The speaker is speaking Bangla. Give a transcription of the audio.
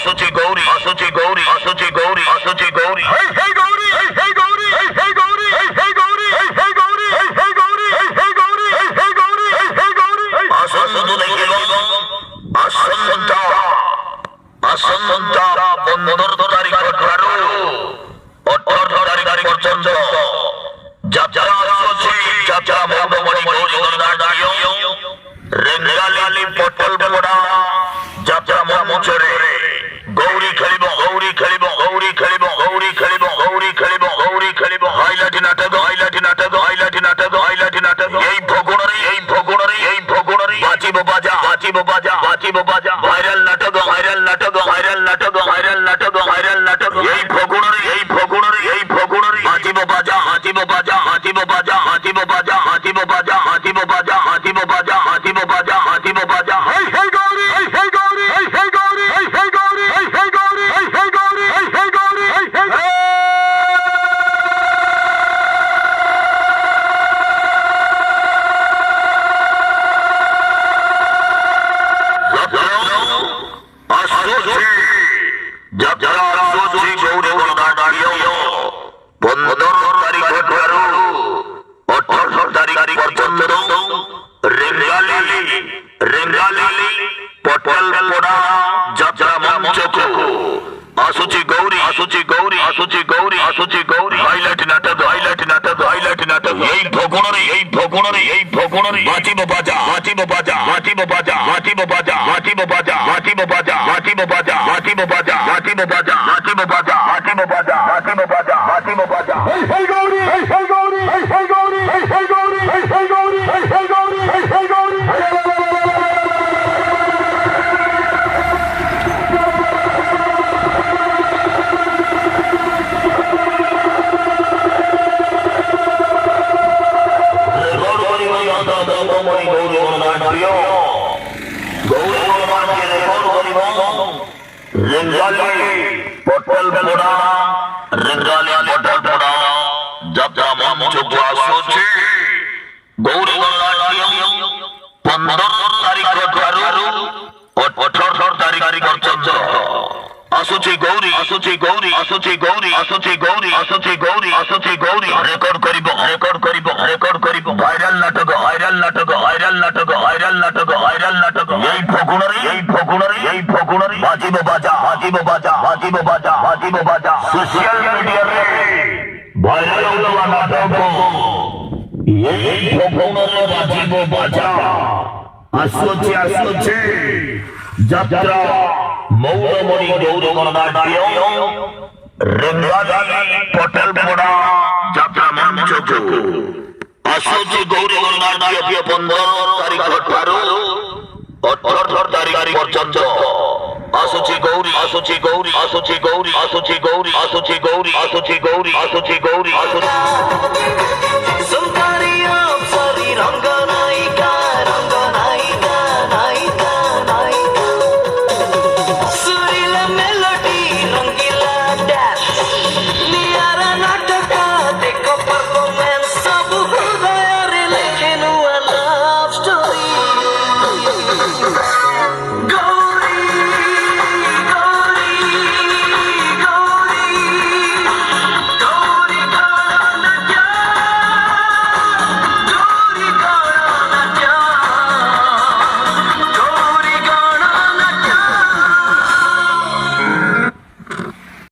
Asuchi Gauri, Asuchi Gauri, Asuchi Gauri, Asuchi Gauri. Hey hey Gauri, hey hey Gauri, hey hey Gauri, hey hey Gauri, hey hey Gauri, hey hey Gauri, hey hey Gauri, hey hey Gauri, hey hey Gauri. Asanta dekhilo, asanta, asanta, 15 তারিখ ধরো, 18 তারিখ পর্যন্ত যাত্রা চলছে, যাত্রা মৌলমণি গৌরীগণনাট্য, রেঙ্গালি পটল মোড়া যাত্রা মঞ্চরে গৌরী খেলিব, গৌরী খেলিব, গৌরী খেলিব, গৌরী খেলিব, গৌরী খেলিব, গৌরী খেলিব, হাইলাইট নাটক, হাইলাইট নাটক, হাইলাইট নাটক, হাইলাইট নাটক। এই ভগুণরে, এই ভগুণরে, এই ভগুণরে বাজিব বাজা, বাজিব বাজা, বাজিব বাজা, ভাইরাল নাটক, ভাইরাল নাটক, ভাইরাল নাটক, ভাইরাল নাটক, ভাইরাল নাটক। এই ভগুণরে, এই ভগুণরে, এই ভগুণরে বাজিব বাজা, বাজিব বাজা, বাজিব বাজা, বাজিব বাজা, বাজিব বাজা, বাজিব বাজা, বাজিব বাজা, বাজিব বাজা, বাজিব বাজা। হেই হেই গৌরী, হেই হেই গৌরী, হেই হেই গৌরী, হেই হেই গৌরী, হেই হেই গৌরী, হেই হেই গৌরী, হেই হেই গৌরী, হেই হেই গৌরী। যাত্রা আসছে গৌরীগণনাট্য, 15 তারিখ ধরো, 18 তারিখ পর্যন্ত রেঙ্গালি, রেঙ্গালি পটল মোড়া যাত্রা মঞ্চক। আসুচি গৌরী, আসুচি গৌরী, আসুচি গৌরী, আসুচি গৌরী, হাইলাইট নাটক, হাইলাইট নাটক, হাইলাইট নাটক। এই ভগুণরে, এই ভগুণরে, এই ভগুণরে বাজিব বাজা, বাজিব বাজা, বাজিব বাজা, বাজিব বাজা, বাজিব বাজা, বাজিব বাজা, বাজিব বাজা, বাজিব বাজা, বাজিব বাজা, বাজিব বাজা, বাজিব বাজা, বাজিব বাজা, বাজিব বাজা। হেই হেই গৌরী, হেই হেই গৌরী, হেই হেই গৌরী, হেই হেই গৌরী, হেই হেই গৌরী, হেই হেই গৌরী, হেই হেই গৌরী। রেঙ্গালি পটল মোড়া, রেঙ্গালি পটল মোড়া যাত্রা মঞ্চক আসছে গৌরীগণনাট্য, 15 তারিখ ধরো, 18 তারিখ পর্যন্ত। আসুচি গৌরী, আসুচি গৌরী, আসুচি গৌরী, আসুচি গৌরী, আসুচি গৌরী, আসুচি গৌরী রেকর্ড করিব, রেকর্ড করিব, রেকর্ড করিব। ভাইরাল নাটক, ভাইরাল নাটক, ভাইরাল নাটক, ভাইরাল নাটক, ভাইরাল নাটক। এই ভগুণরে, এই ভগুণরে, এই ভগুণরে বাজিব বাজা, বাজিব বাজা, বাজিব বাজা, বাজিব বাজা। সোশ্যাল মিডিয়ারে ভাইরাল হওয়া নাটক এই ভগুণরে বাজিব বাজা। আসছে, আসছে যাত্রা মৌলমণি গৌরীগণনাট্য, রেঙ্গালি পটল মোড়া যাত্রা মঞ্চক। আসছে গৌরীগণনাট্য, 15 তারিখ ধরো, 18 তারিখ পর্যন্ত। আসুচি গৌরী, আসুচি গৌরী, আসুচি গৌরী, আসুচি গৌরী, আসুচি গৌরী, আসুচি গৌরী, আসুচি গৌরী, আসুচি